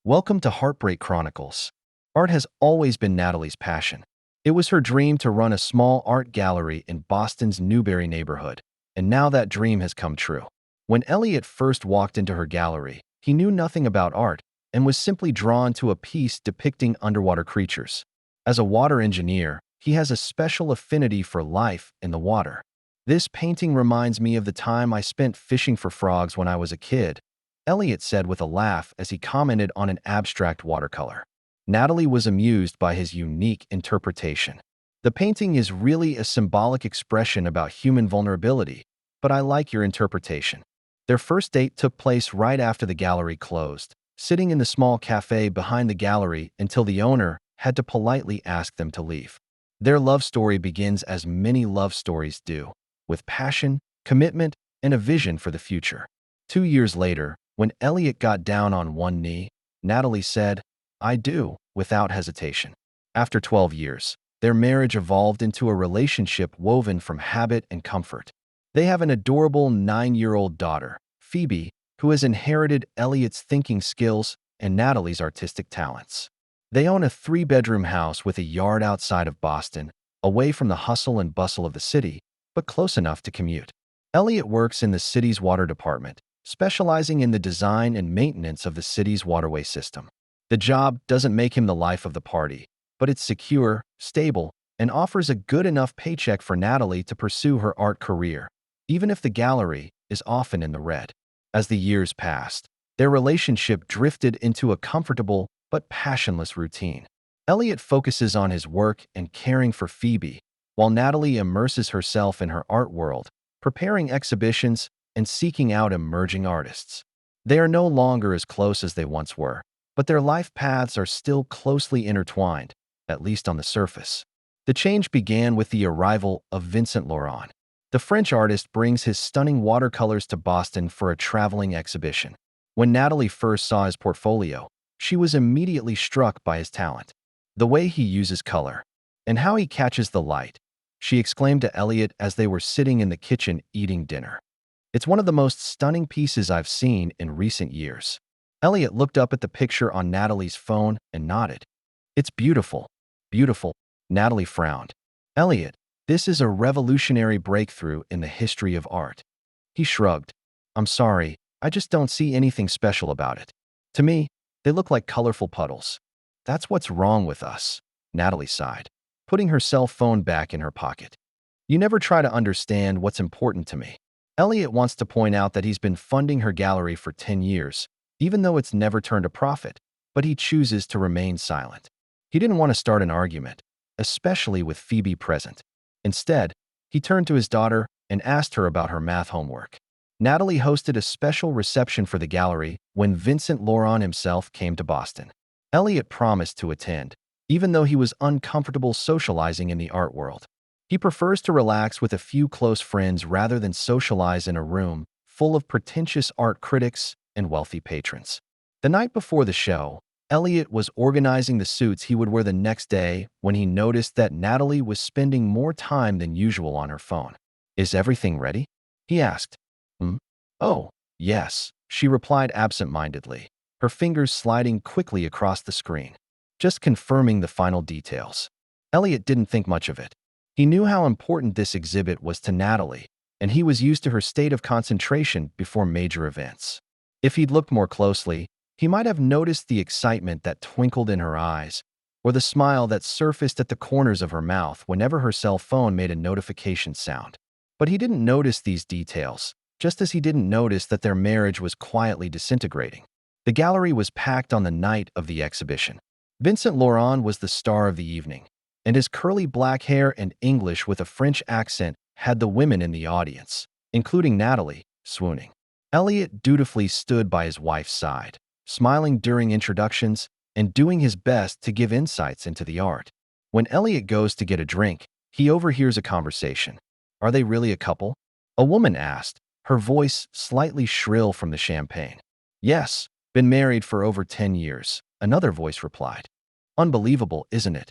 Welcome to Heartbreak Chronicles. Art has always been Natalie's passion. It was her dream to run a small art gallery in Boston's Newbury neighborhood, and now that dream has come true. When Elliott first walked into her gallery, he knew nothing about art and was simply drawn to a piece depicting underwater creatures. As a water engineer, he has a special affinity for life in the water. "This painting reminds me of the time I spent fishing for frogs when I was a kid," Elliott said with a laugh as he commented on an abstract watercolor. Natalie was amused by his unique interpretation. "The painting is really a symbolic expression about human vulnerability, but I like your interpretation." Their first date took place right after the gallery closed, sitting in the small cafe behind the gallery until the owner had to politely ask them to leave. Their love story begins as many love stories do, with passion, commitment, and a vision for the future. 2 years later, when Elliott got down on one knee, Natalie said, "I do," without hesitation. After 12 years, their marriage evolved into a relationship woven from habit and comfort. They have an adorable 9-year-old daughter, Phoebe, who has inherited Elliott's thinking skills and Natalie's artistic talents. They own a 3-bedroom house with a yard outside of Boston, away from the hustle and bustle of the city, but close enough to commute. Elliott works in the city's water department, specializing in the design and maintenance of the city's waterway system. The job doesn't make him the life of the party, but it's secure, stable, and offers a good enough paycheck for Natalie to pursue her art career, even if the gallery is often in the red. As the years passed, their relationship drifted into a comfortable but passionless routine. Elliott focuses on his work and caring for Phoebe, while Natalie immerses herself in her art world, preparing exhibitions and seeking out emerging artists. They are no longer as close as they once were, but their life paths are still closely intertwined, at least on the surface. The change began with the arrival of Vincent. The French artist brings his stunning watercolors to Boston for a traveling exhibition. When Natalie first saw his portfolio, she was immediately struck by his talent. "The way he uses color, and how he catches the light," she exclaimed to Elliott as they were sitting in the kitchen eating dinner. "It's one of the most stunning pieces I've seen in recent years." Elliott looked up at the picture on Natalie's phone and nodded. "It's beautiful, beautiful." Natalie frowned. "Elliott, this is a revolutionary breakthrough in the history of art." He shrugged. "I'm sorry, I just don't see anything special about it. To me, they look like colorful puddles." "That's what's wrong with us," Natalie sighed, putting her cell phone back in her pocket. "You never try to understand what's important to me." Elliott wants to point out that he's been funding her gallery for 10 years, even though it's never turned a profit, but he chooses to remain silent. He didn't want to start an argument, especially with Phoebe present. Instead, he turned to his daughter and asked her about her math homework. Natalie hosted a special reception for the gallery when Vincent himself came to Boston. Elliott promised to attend, even though he was uncomfortable socializing in the art world. He prefers to relax with a few close friends rather than socialize in a room full of pretentious art critics and wealthy patrons. The night before the show, Elliott was organizing the suits he would wear the next day when he noticed that Natalie was spending more time than usual on her phone. "Is everything ready?" he asked. "Oh, yes," she replied absent-mindedly, her fingers sliding quickly across the screen. "Just confirming the final details." Elliott didn't think much of it. He knew how important this exhibit was to Natalie, and he was used to her state of concentration before major events. If he'd looked more closely, he might have noticed the excitement that twinkled in her eyes, or the smile that surfaced at the corners of her mouth whenever her cell phone made a notification sound. But he didn't notice these details, just as he didn't notice that their marriage was quietly disintegrating. The gallery was packed on the night of the exhibition. Vincent was the star of the evening, and his curly black hair and English with a French accent had the women in the audience, including Natalie, swooning. Elliott dutifully stood by his wife's side, smiling during introductions and doing his best to give insights into the art. When Elliott goes to get a drink, he overhears a conversation. "Are they really a couple?" a woman asked, her voice slightly shrill from the champagne. "Yes, been married for over 10 years, another voice replied. "Unbelievable, isn't it?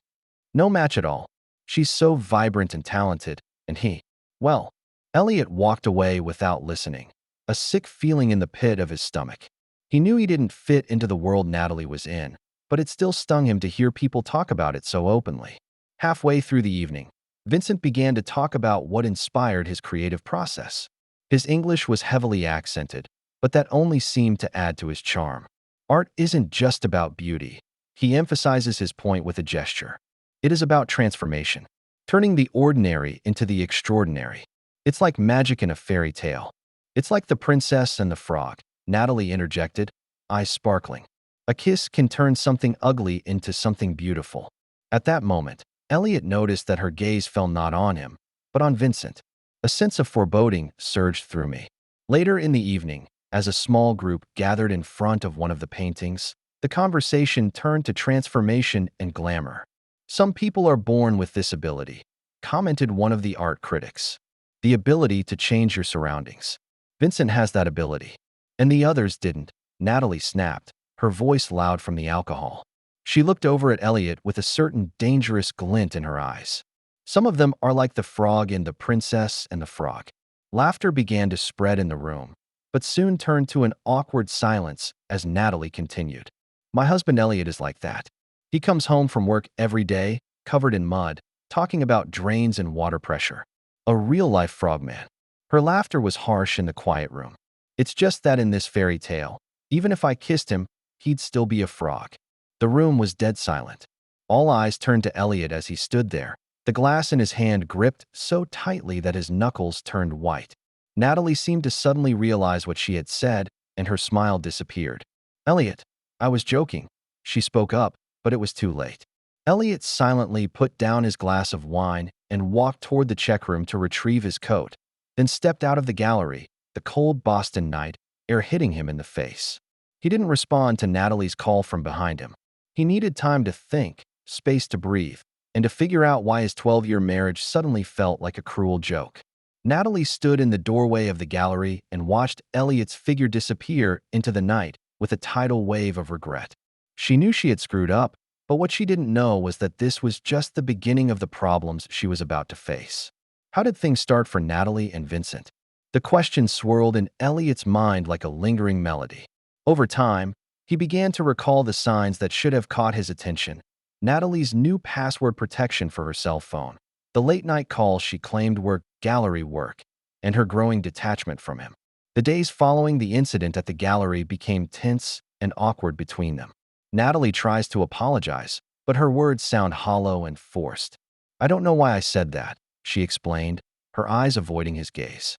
No match at all. She's so vibrant and talented, and he, well." Elliott walked away without listening, a sick feeling in the pit of his stomach. He knew he didn't fit into the world Natalie was in, but it still stung him to hear people talk about it so openly. Halfway through the evening, Vincent began to talk about what inspired his creative process. His English was heavily accented, but that only seemed to add to his charm. Art isn't just about beauty. He emphasizes his point with a gesture. It is about transformation, turning the ordinary into the extraordinary. It's like magic in a fairy tale. It's like the princess and the frog, Natalie interjected, eyes sparkling. A kiss can turn something ugly into something beautiful. At that moment, Elliott noticed that her gaze fell not on him, but on Vincent. A sense of foreboding surged through me. Later in the evening, as a small group gathered in front of one of the paintings, the conversation turned to transformation and glamour. Some people are born with this ability, commented one of the art critics. The ability to change your surroundings. Vincent has that ability. And the others didn't, Natalie snapped, her voice loud from the alcohol. She looked over at Elliott with a certain dangerous glint in her eyes. Some of them are like the frog in The Princess and the Frog. Laughter began to spread in the room, but soon turned to an awkward silence as Natalie continued. My husband Elliott is like that. He comes home from work every day, covered in mud, talking about drains and water pressure. A real-life frogman. Her laughter was harsh in the quiet room. It's just that in this fairy tale, even if I kissed him, he'd still be a frog. The room was dead silent. All eyes turned to Elliott as he stood there, the glass in his hand gripped so tightly that his knuckles turned white. Natalie seemed to suddenly realize what she had said, and her smile disappeared. Elliott, I was joking. She spoke up, but it was too late. Elliott silently put down his glass of wine and walked toward the check room to retrieve his coat, then stepped out of the gallery, the cold Boston night air hitting him in the face. He didn't respond to Natalie's call from behind him. He needed time to think, space to breathe, and to figure out why his 12-year marriage suddenly felt like a cruel joke. Natalie stood in the doorway of the gallery and watched Elliott's figure disappear into the night with a tidal wave of regret. She knew she had screwed up, but what she didn't know was that this was just the beginning of the problems she was about to face. How did things start for Natalie and Vincent? The question swirled in Elliott's mind like a lingering melody. Over time, he began to recall the signs that should have caught his attention. Natalie's new password protection for her cell phone, the late-night calls she claimed were gallery work, and her growing detachment from him. The days following the incident at the gallery became tense and awkward between them. Natalie tries to apologize, but her words sound hollow and forced. I don't know why I said that, she explained, her eyes avoiding his gaze.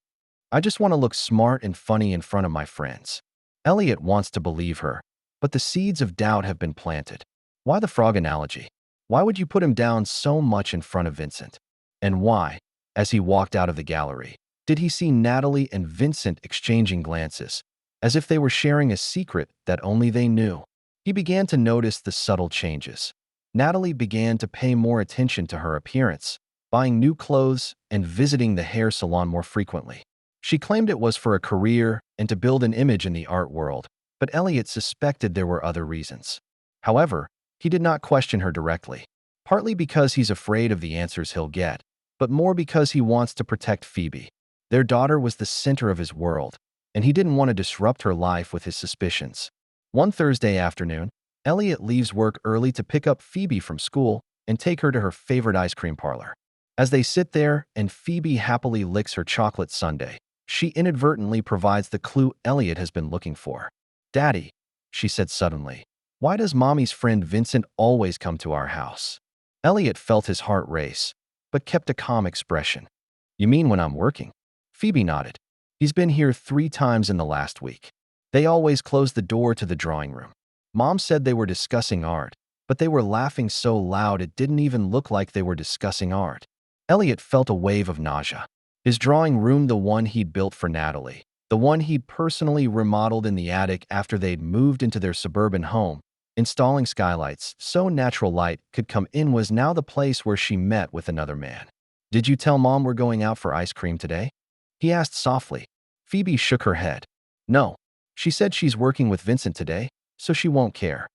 I just want to look smart and funny in front of my friends. Elliott wants to believe her, but the seeds of doubt have been planted. Why the frog analogy? Why would you put him down so much in front of Vincent? And why, as he walked out of the gallery, did he see Natalie and Vincent exchanging glances, as if they were sharing a secret that only they knew? He began to notice the subtle changes. Natalie began to pay more attention to her appearance, buying new clothes and visiting the hair salon more frequently. She claimed it was for a career and to build an image in the art world, but Elliott suspected there were other reasons. However, he did not question her directly, partly because he's afraid of the answers he'll get, but more because he wants to protect Phoebe. Their daughter was the center of his world, and he didn't want to disrupt her life with his suspicions. One Thursday afternoon, Elliott leaves work early to pick up Phoebe from school and take her to her favorite ice cream parlor. As they sit there and Phoebe happily licks her chocolate sundae, she inadvertently provides the clue Elliott has been looking for. Daddy, she said suddenly, why does Mommy's friend Vincent always come to our house? Elliott felt his heart race, but kept a calm expression. You mean when I'm working? Phoebe nodded. He's been here 3 times in the last week. They always close the door to the drawing room. Mom said they were discussing art, but they were laughing so loud it didn't even look like they were discussing art. Elliott felt a wave of nausea. His drawing room, the one he'd built for Natalie, the one he'd personally remodeled in the attic after they'd moved into their suburban home, installing skylights so natural light could come in, was now the place where she met with another man. Did you tell Mom we're going out for ice cream today? He asked softly. Phoebe shook her head. No. She said she's working with Vincent today, so she won't care.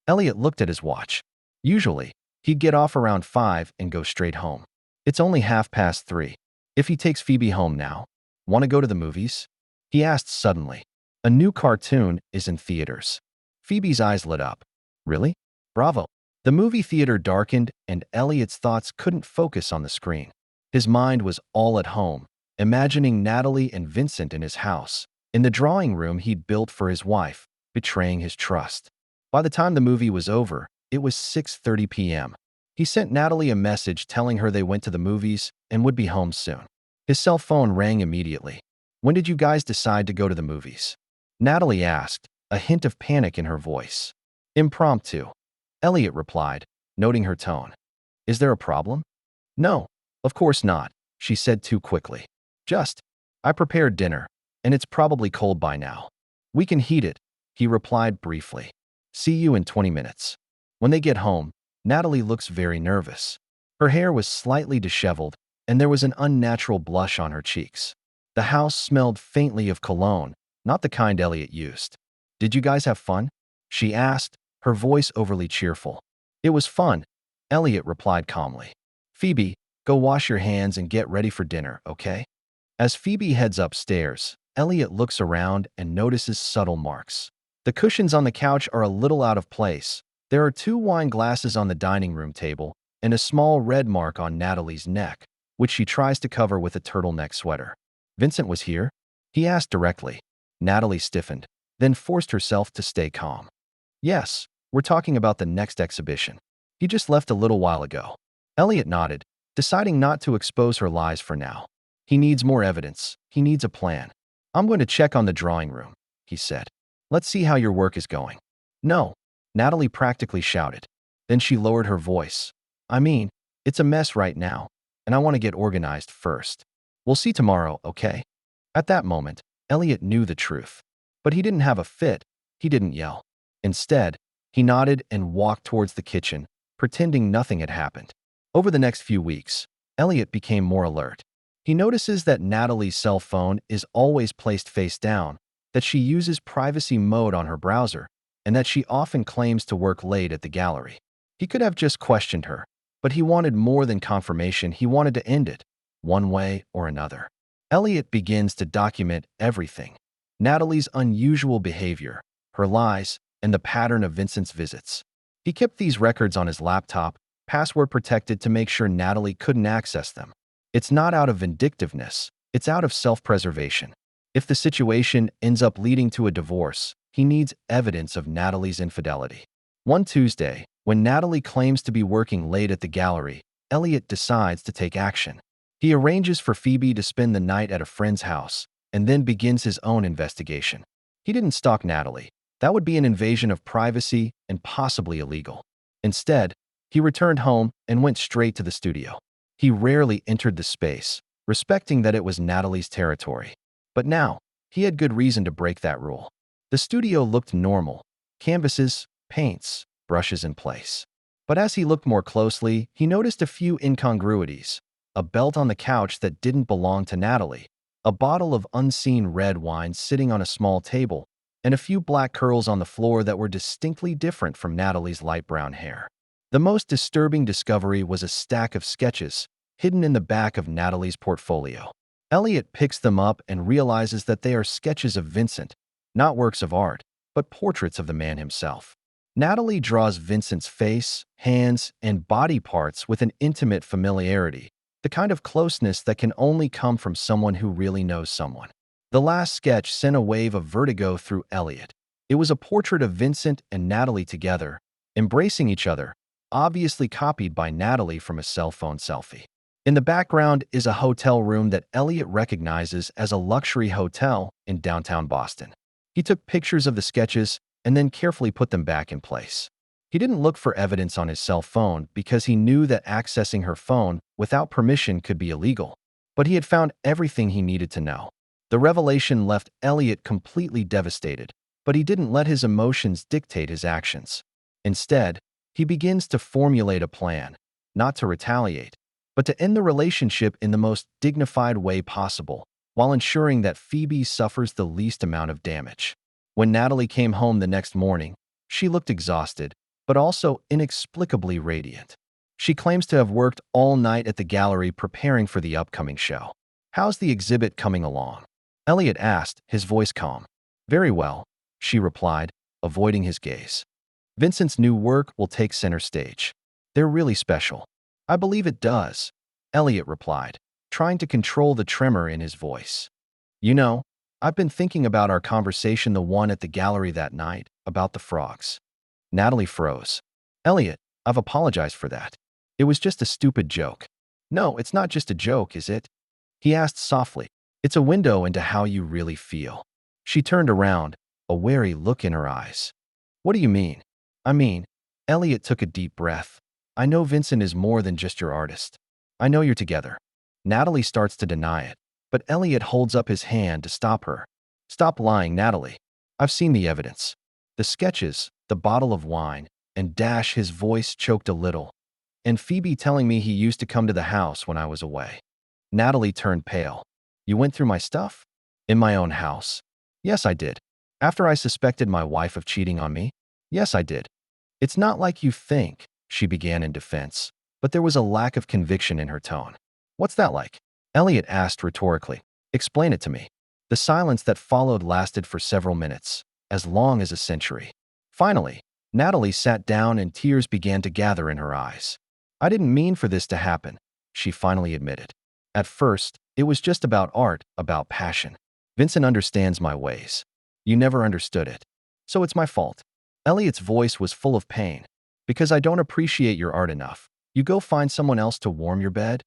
Elliott looked at his watch. Usually, he'd get off around 5 and go straight home. It's only 3:30. If he takes Phoebe home now, want to go to the movies? He asked suddenly. A new cartoon is in theaters. Phoebe's eyes lit up. Really? Bravo. The movie theater darkened and Elliott's thoughts couldn't focus on the screen. His mind was all at home, imagining Natalie and Vincent in his house, in the drawing room he'd built for his wife, betraying his trust. By the time the movie was over, it was 6:30 p.m. He sent Natalie a message telling her they went to the movies and would be home soon. His cell phone rang immediately. "When did you guys decide to go to the movies?" Natalie asked, a hint of panic in her voice. "Impromptu," Elliott replied, noting her tone. "Is there a problem?" "No, of course not," she said too quickly. I prepared dinner, and it's probably cold by now. We can heat it," he replied briefly. "See you in 20 minutes. When they get home, Natalie looks very nervous. Her hair was slightly disheveled, and there was an unnatural blush on her cheeks. The house smelled faintly of cologne, not the kind Elliott used. "Did you guys have fun?" she asked, her voice overly cheerful. "It was fun," Elliott replied calmly. "Phoebe, go wash your hands and get ready for dinner, okay?" As Phoebe heads upstairs, Elliott looks around and notices subtle marks. The cushions on the couch are a little out of place. There are 2 wine glasses on the dining room table and a small red mark on Natalie's neck, which she tries to cover with a turtleneck sweater. "Vincent was here?" he asked directly. Natalie stiffened, then forced herself to stay calm. "Yes, we're talking about the next exhibition. He just left a little while ago." Elliott nodded, deciding not to expose her lies for now. "He needs more evidence. He needs a plan. I'm going to check on the drawing room," he said. "Let's see how your work is going." "No," Natalie practically shouted. Then she lowered her voice. "I mean, it's a mess right now, and I want to get organized first. We'll see tomorrow, okay?" At that moment, Elliott knew the truth. But he didn't have a fit. He didn't yell. Instead, he nodded and walked towards the kitchen, pretending nothing had happened. Over the next few weeks, Elliott became more alert. He notices that Natalie's cell phone is always placed face down, that she uses privacy mode on her browser, and that she often claims to work late at the gallery. He could have just questioned her, but he wanted more than confirmation. He wanted to end it, one way or another. Elliott begins to document everything: Natalie's unusual behavior, her lies, and the pattern of Vincent's visits. He kept these records on his laptop, password protected to make sure Natalie couldn't access them. It's not out of vindictiveness, it's out of self-preservation. If the situation ends up leading to a divorce, he needs evidence of Natalie's infidelity. One Tuesday, when Natalie claims to be working late at the gallery, Elliott decides to take action. He arranges for Phoebe to spend the night at a friend's house, and then begins his own investigation. He didn't stalk Natalie. That would be an invasion of privacy and possibly illegal. Instead, he returned home and went straight to the studio. He rarely entered the space, respecting that it was Natalie's territory. But now, he had good reason to break that rule. The studio looked normal: canvases, paints, brushes in place. But as he looked more closely, he noticed a few incongruities: a belt on the couch that didn't belong to Natalie, a bottle of unseen red wine sitting on a small table, and a few black curls on the floor that were distinctly different from Natalie's light brown hair. The most disturbing discovery was a stack of sketches hidden in the back of Natalie's portfolio. Elliott picks them up and realizes that they are sketches of Vincent, not works of art, but portraits of the man himself. Natalie draws Vincent's face, hands, and body parts with an intimate familiarity, the kind of closeness that can only come from someone who really knows someone. The last sketch sent a wave of vertigo through Elliott. It was a portrait of Vincent and Natalie together, embracing each other, obviously copied by Natalie from a cell phone selfie. In the background is a hotel room that Elliott recognizes as a luxury hotel in downtown Boston. He took pictures of the sketches and then carefully put them back in place. He didn't look for evidence on his cell phone because he knew that accessing her phone without permission could be illegal. But he had found everything he needed to know. The revelation left Elliott completely devastated, but he didn't let his emotions dictate his actions. Instead, he begins to formulate a plan, not to retaliate, but to end the relationship in the most dignified way possible, while ensuring that Phoebe suffers the least amount of damage. When Natalie came home the next morning, she looked exhausted, but also inexplicably radiant. She claims to have worked all night at the gallery preparing for the upcoming show. "How's the exhibit coming along?" Elliott asked, his voice calm. Very well, she replied, avoiding his gaze. Vincent's new work will take center stage. They're really special. I believe it does, Elliott replied, trying to control the tremor in his voice. You know, I've been thinking about our conversation, the one at the gallery that night, about the frogs. Natalie froze. Elliott, I've apologized for that. It was just a stupid joke. No, it's not just a joke, is it? He asked softly. It's a window into how you really feel. She turned around, a wary look in her eyes. What do you mean? I mean, Elliott took a deep breath. I know Vincent is more than just your artist. I know you're together. Natalie starts to deny it, but Elliott holds up his hand to stop her. Stop lying, Natalie. I've seen the evidence. The sketches, the bottle of wine, and his voice choked a little. And Phoebe telling me he used to come to the house when I was away. Natalie turned pale. You went through my stuff? In my own house? Yes, I did. After I suspected my wife of cheating on me? Yes, I did. It's not like you think, she began in defense, but there was a lack of conviction in her tone. What's that like? Elliott asked rhetorically. Explain it to me. The silence that followed lasted for several minutes, as long as a century. Finally, Natalie sat down and tears began to gather in her eyes. I didn't mean for this to happen, she finally admitted. At first, it was just about art, about passion. Vincent understands my ways. You never understood it. So it's my fault. Elliott's voice was full of pain. Because I don't appreciate your art enough. You go find someone else to warm your bed?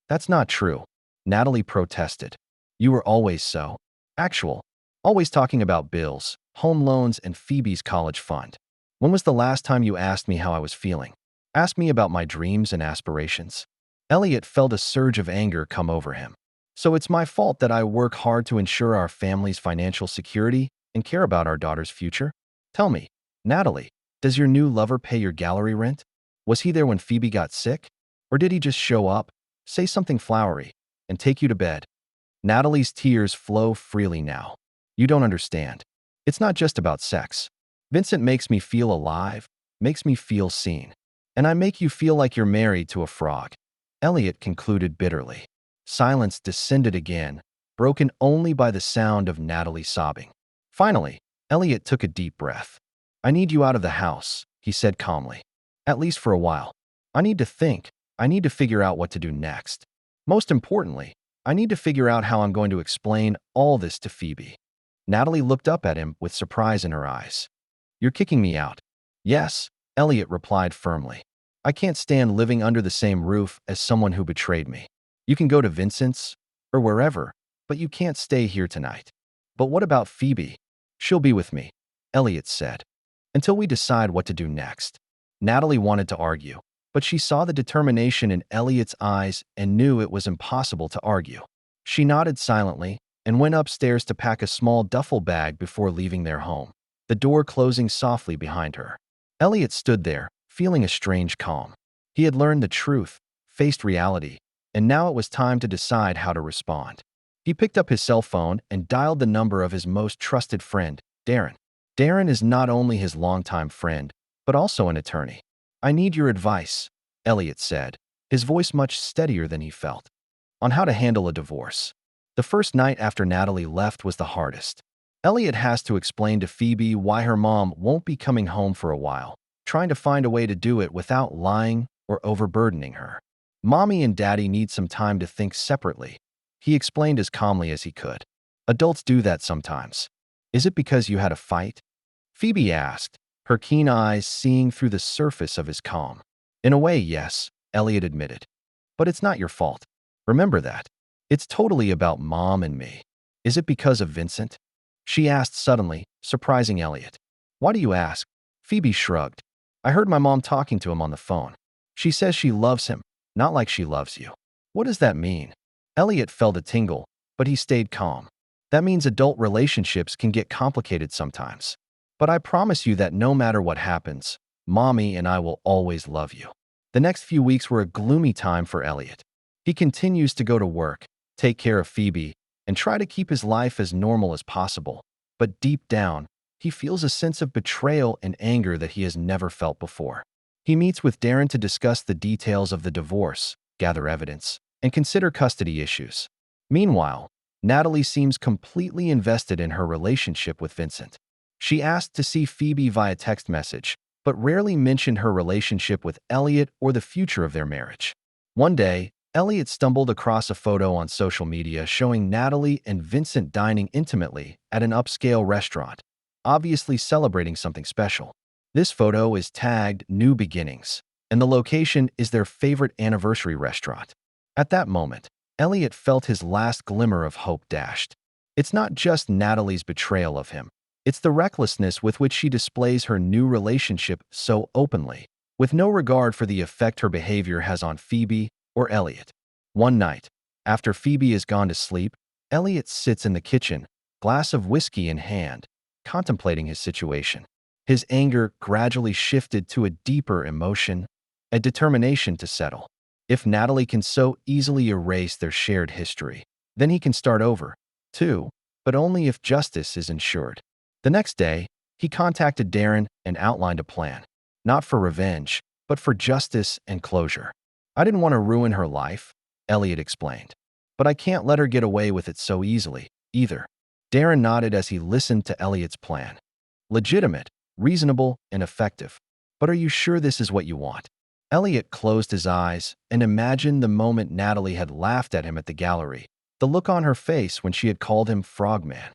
That's not true, Natalie protested. You were always so. Actual. Always talking about bills, home loans, and Phoebe's college fund. When was the last time you asked me how I was feeling? Asked me about my dreams and aspirations? Elliott felt a surge of anger come over him. So it's my fault that I work hard to ensure our family's financial security and care about our daughter's future? Tell me, Natalie, does your new lover pay your gallery rent? Was he there when Phoebe got sick? Or did he just show up, say something flowery, and take you to bed? Natalie's tears flow freely now. You don't understand. It's not just about sex. Vincent makes me feel alive, makes me feel seen. And I make you feel like you're married to a frog. Elliott concluded bitterly. Silence descended again, broken only by the sound of Natalie sobbing. Finally, Elliott took a deep breath. I need you out of the house, he said calmly. At least for a while. I need to think. I need to figure out what to do next. Most importantly, I need to figure out how I'm going to explain all this to Phoebe. Natalie looked up at him with surprise in her eyes. You're kicking me out. Yes, Elliott replied firmly. I can't stand living under the same roof as someone who betrayed me. You can go to Vincent's or wherever, but you can't stay here tonight. But what about Phoebe? She'll be with me, Elliott said. Until we decide what to do next. Natalie wanted to argue, but she saw the determination in Elliott's eyes and knew it was impossible to argue. She nodded silently and went upstairs to pack a small duffel bag before leaving their home, the door closing softly behind her. Elliott stood there, feeling a strange calm. He had learned the truth, faced reality, and now it was time to decide how to respond. He picked up his cell phone and dialed the number of his most trusted friend, Darren. Darren is not only his longtime friend, but also an attorney. I need your advice, Elliott said, his voice much steadier than he felt, on how to handle a divorce. The first night after Natalie left was the hardest. Elliott has to explain to Phoebe why her mom won't be coming home for a while, trying to find a way to do it without lying or overburdening her. Mommy and Daddy need some time to think separately, he explained as calmly as he could. Adults do that sometimes. Is it because you had a fight? Phoebe asked, her keen eyes seeing through the surface of his calm. In a way, yes, Elliott admitted. But it's not your fault. Remember that. It's totally about Mom and me. Is it because of Vincent? She asked suddenly, surprising Elliott. Why do you ask? Phoebe shrugged. I heard my mom talking to him on the phone. She says she loves him, not like she loves you. What does that mean? Elliott felt a tingle, but he stayed calm. That means adult relationships can get complicated sometimes. But I promise you that no matter what happens, Mommy and I will always love you. The next few weeks were a gloomy time for Elliott. He continues to go to work, take care of Phoebe, and try to keep his life as normal as possible. But deep down, he feels a sense of betrayal and anger that he has never felt before. He meets with Darren to discuss the details of the divorce, gather evidence, and consider custody issues. Meanwhile, Natalie seems completely invested in her relationship with Vincent. She asked to see Phoebe via text message, but rarely mentioned her relationship with Elliott or the future of their marriage. One day, Elliott stumbled across a photo on social media showing Natalie and Vincent dining intimately at an upscale restaurant, obviously celebrating something special. This photo is tagged New Beginnings, and the location is their favorite anniversary restaurant. At that moment, Elliott felt his last glimmer of hope dashed. It's not just Natalie's betrayal of him. It's the recklessness with which she displays her new relationship so openly, with no regard for the effect her behavior has on Phoebe or Elliott. One night, after Phoebe has gone to sleep, Elliott sits in the kitchen, glass of whiskey in hand, contemplating his situation. His anger gradually shifted to a deeper emotion, a determination to settle. If Natalie can so easily erase their shared history, then he can start over, too, but only if justice is ensured. The next day, he contacted Darren and outlined a plan, not for revenge, but for justice and closure. I didn't want to ruin her life, Elliott explained, but I can't let her get away with it so easily, either. Darren nodded as he listened to Elliott's plan. Legitimate, reasonable, and effective. But are you sure this is what you want? Elliott closed his eyes and imagined the moment Natalie had laughed at him at the gallery, the look on her face when she had called him Frogman.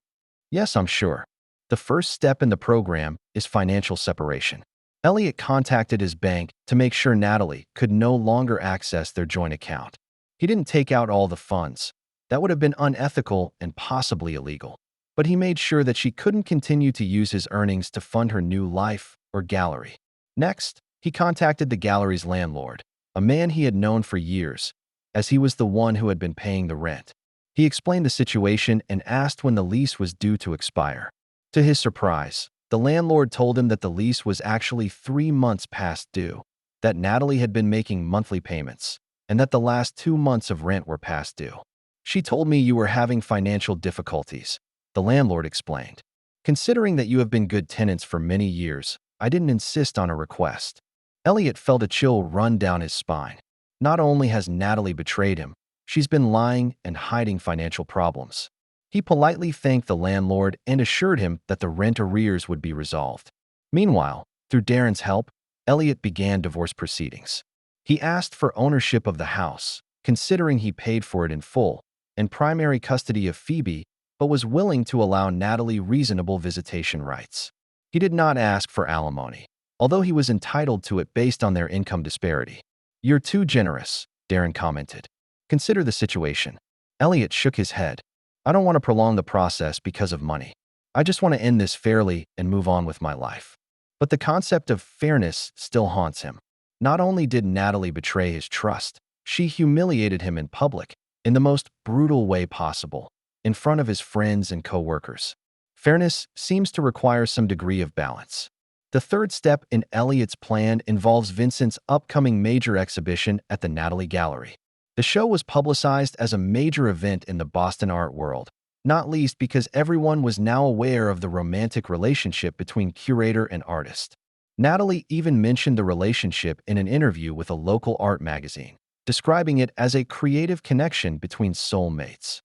Yes, I'm sure. The first step in the program is financial separation. Elliott contacted his bank to make sure Natalie could no longer access their joint account. He didn't take out all the funds. That would have been unethical and possibly illegal. But he made sure that she couldn't continue to use his earnings to fund her new life or gallery. Next, he contacted the gallery's landlord, a man he had known for years, as he was the one who had been paying the rent. He explained the situation and asked when the lease was due to expire. To his surprise, the landlord told him that the lease was actually 3 months past due, that Natalie had been making monthly payments, and that the last 2 months of rent were past due. She told me you were having financial difficulties, the landlord explained. Considering that you have been good tenants for many years, I didn't insist on a request. Elliott felt a chill run down his spine. Not only has Natalie betrayed him, she's been lying and hiding financial problems. He politely thanked the landlord and assured him that the rent arrears would be resolved. Meanwhile, through Darren's help, Elliott began divorce proceedings. He asked for ownership of the house, considering he paid for it in full, and primary custody of Phoebe, but was willing to allow Natalie reasonable visitation rights. He did not ask for alimony, although he was entitled to it based on their income disparity. You're too generous, Darren commented. Consider the situation. Elliott shook his head. I don't want to prolong the process because of money. I just want to end this fairly and move on with my life. But the concept of fairness still haunts him. Not only did Natalie betray his trust, she humiliated him in public, in the most brutal way possible, in front of his friends and co-workers. Fairness seems to require some degree of balance. The third step in Elliott's plan involves Vincent's upcoming major exhibition at the Natalie Gallery. The show was publicized as a major event in the Boston art world, not least because everyone was now aware of the romantic relationship between curator and artist. Natalie even mentioned the relationship in an interview with a local art magazine, describing it as a creative connection between soulmates.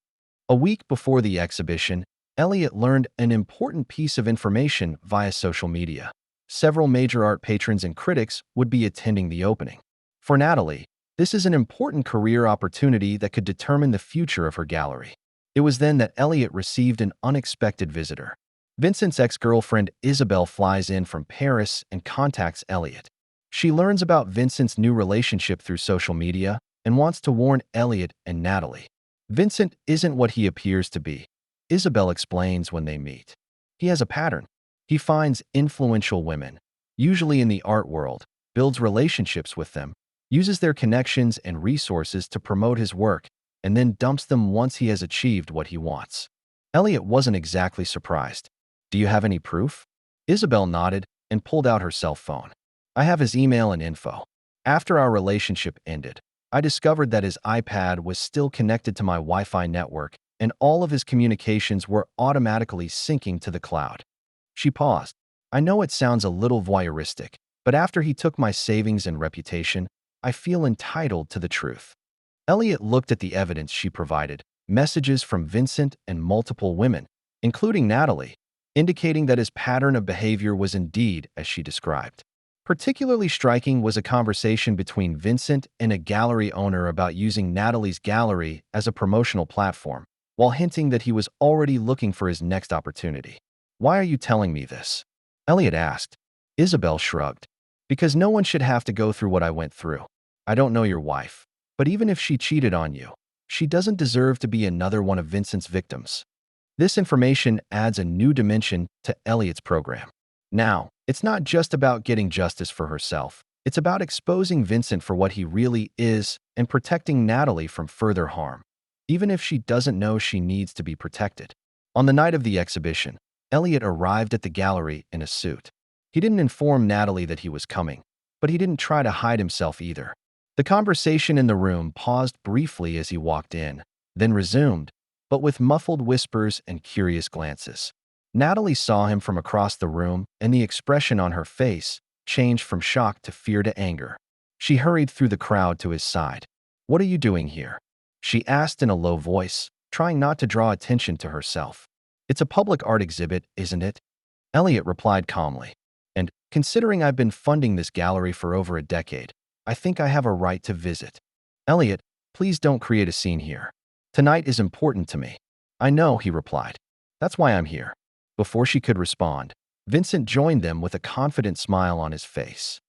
A week before the exhibition, Elliott learned an important piece of information via social media. Several major art patrons and critics would be attending the opening. For Natalie, this is an important career opportunity that could determine the future of her gallery. It was then that Elliott received an unexpected visitor. Vincent's ex-girlfriend Isabel flies in from Paris and contacts Elliott. She learns about Vincent's new relationship through social media and wants to warn Elliott and Natalie. Vincent isn't what he appears to be, Isabel explains when they meet. He has a pattern. He finds influential women, usually in the art world, builds relationships with them, uses their connections and resources to promote his work, and then dumps them once he has achieved what he wants. Elliott wasn't exactly surprised. Do you have any proof? Isabel nodded and pulled out her cell phone. I have his email and info. After our relationship ended, I discovered that his iPad was still connected to my Wi-Fi network and all of his communications were automatically syncing to the cloud. She paused. I know it sounds a little voyeuristic, but after he took my savings and reputation, I feel entitled to the truth. Elliott looked at the evidence she provided, messages from Vincent and multiple women, including Natalie, indicating that his pattern of behavior was indeed as she described. Particularly striking was a conversation between Vincent and a gallery owner about using Natalie's gallery as a promotional platform, while hinting that he was already looking for his next opportunity. "Why are you telling me this?" Elliott asked. Isabel shrugged. "Because no one should have to go through what I went through. I don't know your wife, but even if she cheated on you, she doesn't deserve to be another one of Vincent's victims." This information adds a new dimension to Elliott's program. Now, it's not just about getting justice for herself. It's about exposing Vincent for what he really is and protecting Natalie from further harm, even if she doesn't know she needs to be protected. On the night of the exhibition, Elliott arrived at the gallery in a suit. He didn't inform Natalie that he was coming, but he didn't try to hide himself either. The conversation in the room paused briefly as he walked in, then resumed, but with muffled whispers and curious glances. Natalie saw him from across the room, and the expression on her face changed from shock to fear to anger. She hurried through the crowd to his side. "What are you doing here?" she asked in a low voice, trying not to draw attention to herself. "It's a public art exhibit, isn't it?" Elliott replied calmly. "And, considering I've been funding this gallery for over a decade, I think I have a right to visit." "Elliott, please don't create a scene here. Tonight is important to me." "I know," he replied. "That's why I'm here." Before she could respond, Vincent joined them with a confident smile on his face.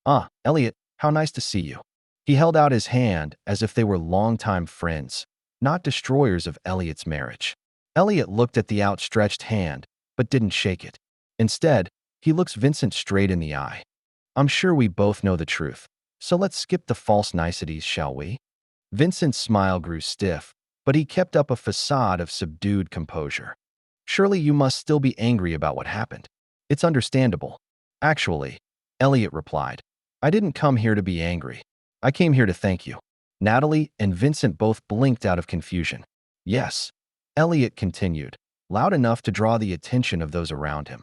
"Ah, Elliott, how nice to see you." He held out his hand as if they were longtime friends, not destroyers of Elliott's marriage. Elliott looked at the outstretched hand, but didn't shake it. Instead, he looks Vincent straight in the eye. "I'm sure we both know the truth, so let's skip the false niceties, shall we?" Vincent's smile grew stiff, but he kept up a facade of subdued composure. "Surely you must still be angry about what happened." "It's understandable." "Actually," Elliott replied, "I didn't come here to be angry. I came here to thank you." Natalie and Vincent both blinked out of confusion. "Yes," Elliott continued, loud enough to draw the attention of those around him.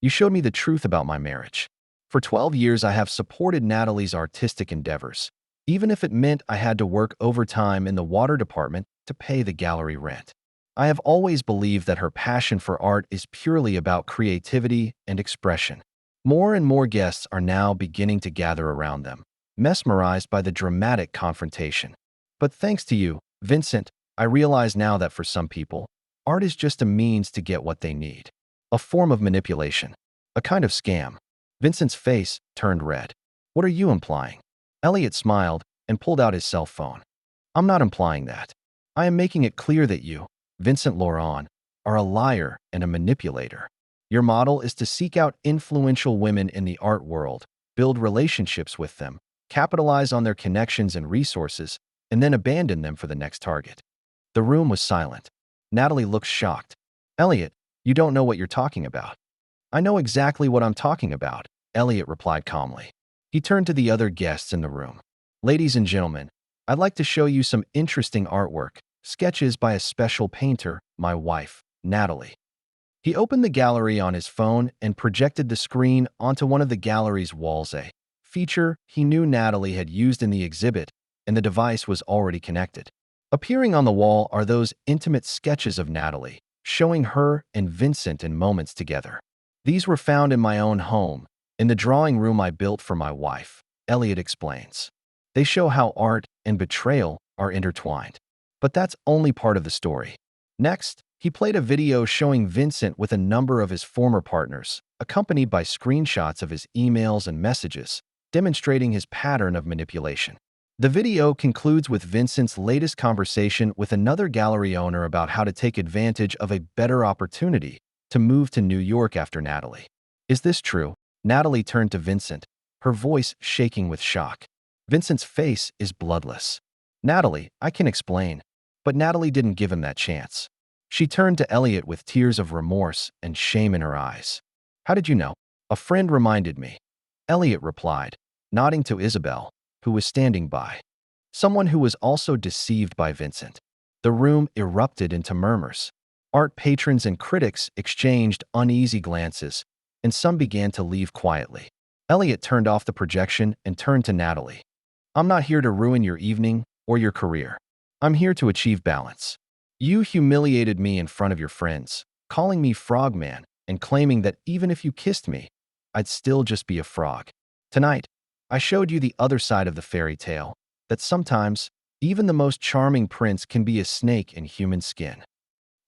"You showed me the truth about my marriage. For 12 years I have supported Natalie's artistic endeavors, even if it meant I had to work overtime in the water department to pay the gallery rent. I have always believed that her passion for art is purely about creativity and expression." More and more guests are now beginning to gather around them, mesmerized by the dramatic confrontation. "But thanks to you, Vincent, I realize now that for some people, art is just a means to get what they need. A form of manipulation. A kind of scam." Vincent's face turned red. "What are you implying?" Elliott smiled and pulled out his cell phone. "I'm not implying that. I am making it clear that you, Vincent Laurent, are a liar and a manipulator. Your model is to seek out influential women in the art world, build relationships with them, capitalize on their connections and resources, and then abandon them for the next target." The room was silent. Natalie looked shocked. "Elliott, you don't know what you're talking about." "I know exactly what I'm talking about," Elliott replied calmly. He turned to the other guests in the room. "Ladies and gentlemen, I'd like to show you some interesting artwork, sketches by a special painter, my wife, Natalie." He opened the gallery on his phone and projected the screen onto one of the gallery's walls, a feature he knew Natalie had used in the exhibit, and the device was already connected. Appearing on the wall are those intimate sketches of Natalie, showing her and Vincent in moments together. "These were found in my own home, in the drawing room I built for my wife," Elliott explains. They show how art and betrayal are intertwined. But that's only part of the story. Next, he played a video showing Vincent with a number of his former partners, accompanied by screenshots of his emails and messages, demonstrating his pattern of manipulation. The video concludes with Vincent's latest conversation with another gallery owner about how to take advantage of a better opportunity to move to New York after Natalie. "Is this true?" Natalie turned to Vincent, her voice shaking with shock. Vincent's face is bloodless. "Natalie, I can explain." But Natalie didn't give him that chance. She turned to Elliott with tears of remorse and shame in her eyes. "How did you know?" "A friend reminded me," Elliott replied, nodding to Isabel, who was standing by. Someone who was also deceived by Vincent. The room erupted into murmurs. Art patrons and critics exchanged uneasy glances, and some began to leave quietly. Elliott turned off the projection and turned to Natalie. "I'm not here to ruin your evening or your career. I'm here to achieve balance." You humiliated me in front of your friends, calling me Frogman and claiming that even if you kissed me, I'd still just be a frog. Tonight, I showed you the other side of the fairy tale, that sometimes even the most charming prince can be a snake in human skin.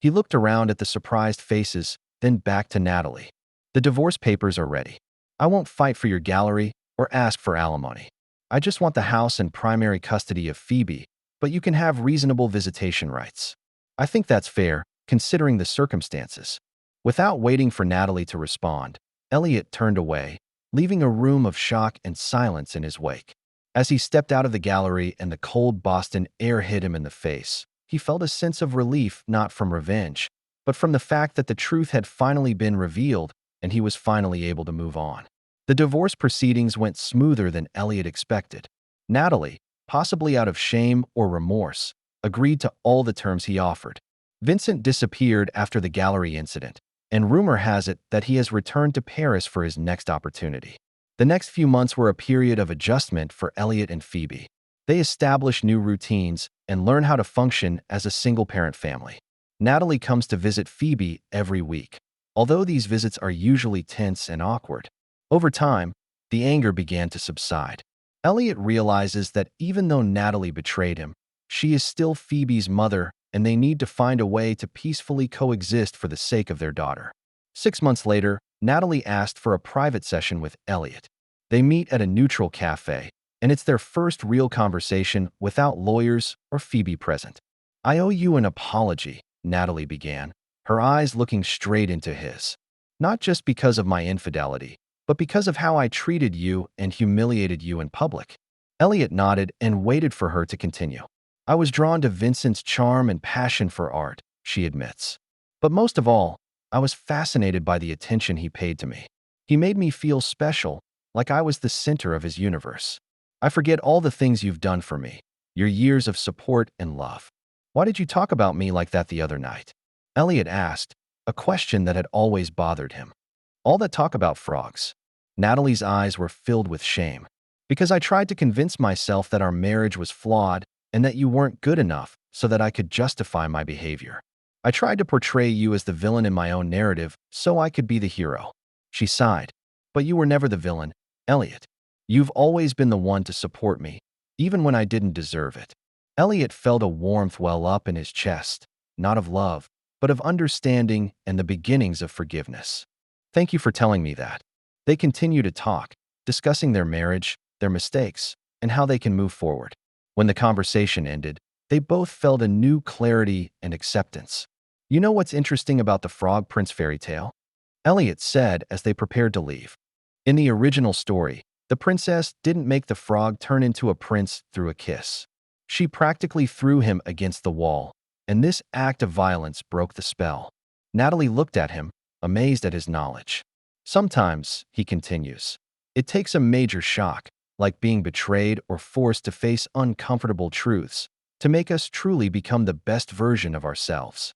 He looked around at the surprised faces, then back to Natalie. The divorce papers are ready. I won't fight for your gallery or ask for alimony. I just want the house and primary custody of Phoebe, but you can have reasonable visitation rights. I think that's fair, considering the circumstances. Without waiting for Natalie to respond, Elliott turned away, leaving a room of shock and silence in his wake. As he stepped out of the gallery and the cold Boston air hit him in the face, he felt a sense of relief not from revenge, but from the fact that the truth had finally been revealed and he was finally able to move on. The divorce proceedings went smoother than Elliott expected. Natalie, possibly out of shame or remorse, agreed to all the terms he offered. Vincent disappeared after the gallery incident, and rumor has it that he has returned to Paris for his next opportunity. The next few months were a period of adjustment for Elliott and Phoebe. They established new routines and learn how to function as a single-parent family. Natalie comes to visit Phoebe every week. Although these visits are usually tense and awkward, over time, the anger began to subside. Elliott realizes that even though Natalie betrayed him, she is still Phoebe's mother, and they need to find a way to peacefully coexist for the sake of their daughter. 6 months later, Natalie asked for a private session with Elliott. They meet at a neutral cafe, and it's their first real conversation without lawyers or Phoebe present. I owe you an apology, Natalie began, her eyes looking straight into his. Not just because of my infidelity, but because of how I treated you and humiliated you in public. Elliott nodded and waited for her to continue. I was drawn to Vincent's charm and passion for art, she admits. But most of all, I was fascinated by the attention he paid to me. He made me feel special, like I was the center of his universe. I forget all the things you've done for me, your years of support and love. Why did you talk about me like that the other night? Elliott asked, a question that had always bothered him. All that talk about frogs. Natalie's eyes were filled with shame. Because I tried to convince myself that our marriage was flawed and that you weren't good enough so that I could justify my behavior. I tried to portray you as the villain in my own narrative so I could be the hero. She sighed. But you were never the villain, Elliott. You've always been the one to support me, even when I didn't deserve it. Elliott felt a warmth well up in his chest, not of love, but of understanding and the beginnings of forgiveness. Thank you for telling me that. They continue to talk, discussing their marriage, their mistakes, and how they can move forward. When the conversation ended, they both felt a new clarity and acceptance. You know what's interesting about the Frog Prince fairy tale? Elliott said as they prepared to leave. In the original story, the princess didn't make the frog turn into a prince through a kiss. She practically threw him against the wall, and this act of violence broke the spell. Natalie looked at him, amazed at his knowledge. Sometimes, he continues, it takes a major shock, like being betrayed or forced to face uncomfortable truths, to make us truly become the best version of ourselves.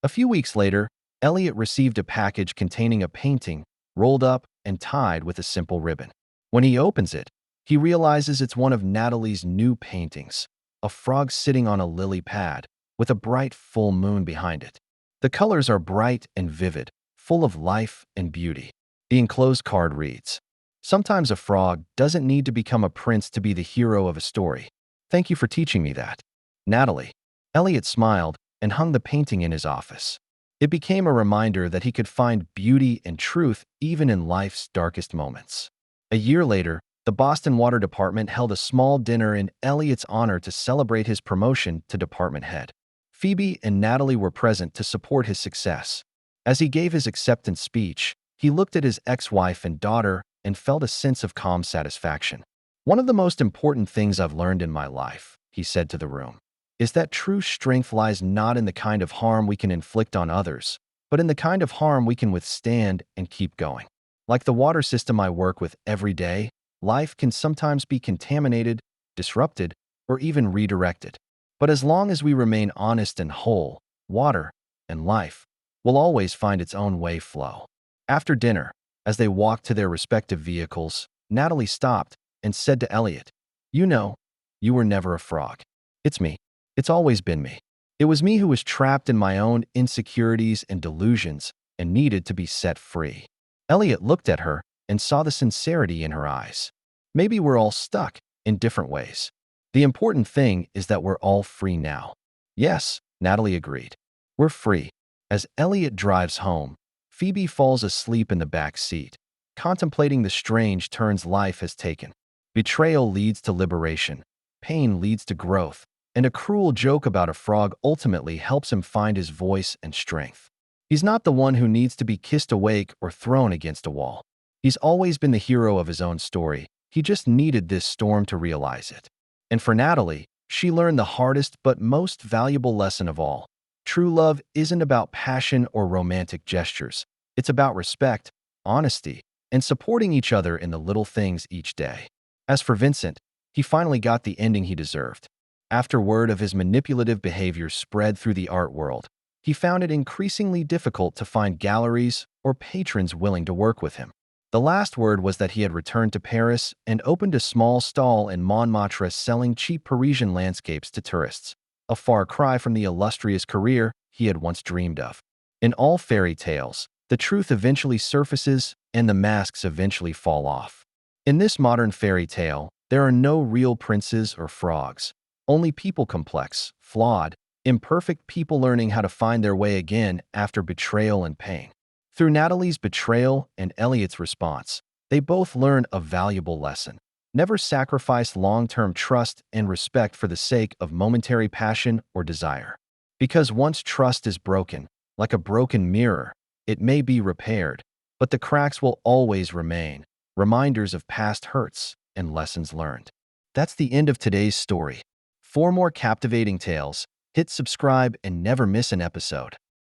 A few weeks later, Elliott received a package containing a painting, rolled up and tied with a simple ribbon. When he opens it, he realizes it's one of Natalie's new paintings, a frog sitting on a lily pad, with a bright full moon behind it. The colors are bright and vivid, full of life and beauty. The enclosed card reads, sometimes a frog doesn't need to become a prince to be the hero of a story. Thank you for teaching me that, Natalie. Elliott smiled and hung the painting in his office. It became a reminder that he could find beauty and truth even in life's darkest moments. A year later, the Boston Water Department held a small dinner in Elliott's honor to celebrate his promotion to department head. Phoebe and Natalie were present to support his success. As he gave his acceptance speech, he looked at his ex-wife and daughter and felt a sense of calm satisfaction. One of the most important things I've learned in my life, he said to the room, is that true strength lies not in the kind of harm we can inflict on others, but in the kind of harm we can withstand and keep going. Like the water system I work with every day, life can sometimes be contaminated, disrupted, or even redirected. But as long as we remain honest and whole, water and life will always find its own way flow. After dinner, as they walked to their respective vehicles, Natalie stopped and said to Elliott, you know, you were never a frog. It's me. It's always been me. It was me who was trapped in my own insecurities and delusions and needed to be set free. Elliott looked at her and saw the sincerity in her eyes. Maybe we're all stuck in different ways. The important thing is that we're all free now. Yes, Natalie agreed. We're free. As Elliott drives home, Phoebe falls asleep in the back seat, contemplating the strange turns life has taken. Betrayal leads to liberation, pain leads to growth, and a cruel joke about a frog ultimately helps him find his voice and strength. He's not the one who needs to be kissed awake or thrown against a wall. He's always been the hero of his own story. He just needed this storm to realize it. And for Natalie, she learned the hardest but most valuable lesson of all. True love isn't about passion or romantic gestures. It's about respect, honesty, and supporting each other in the little things each day. As for Vincent, he finally got the ending he deserved. After word of his manipulative behavior spread through the art world, he found it increasingly difficult to find galleries or patrons willing to work with him. The last word was that he had returned to Paris and opened a small stall in Montmartre selling cheap Parisian landscapes to tourists, a far cry from the illustrious career he had once dreamed of. In all fairy tales, the truth eventually surfaces and the masks eventually fall off. In this modern fairy tale, there are no real princes or frogs, only people complex, flawed, imperfect people learning how to find their way again after betrayal and pain. Through Natalie's betrayal and Elliott's response, they both learn a valuable lesson. Never sacrifice long-term trust and respect for the sake of momentary passion or desire. Because once trust is broken, like a broken mirror, it may be repaired, but the cracks will always remain, reminders of past hurts and lessons learned. That's the end of today's story. For more captivating tales, hit subscribe and never miss an episode.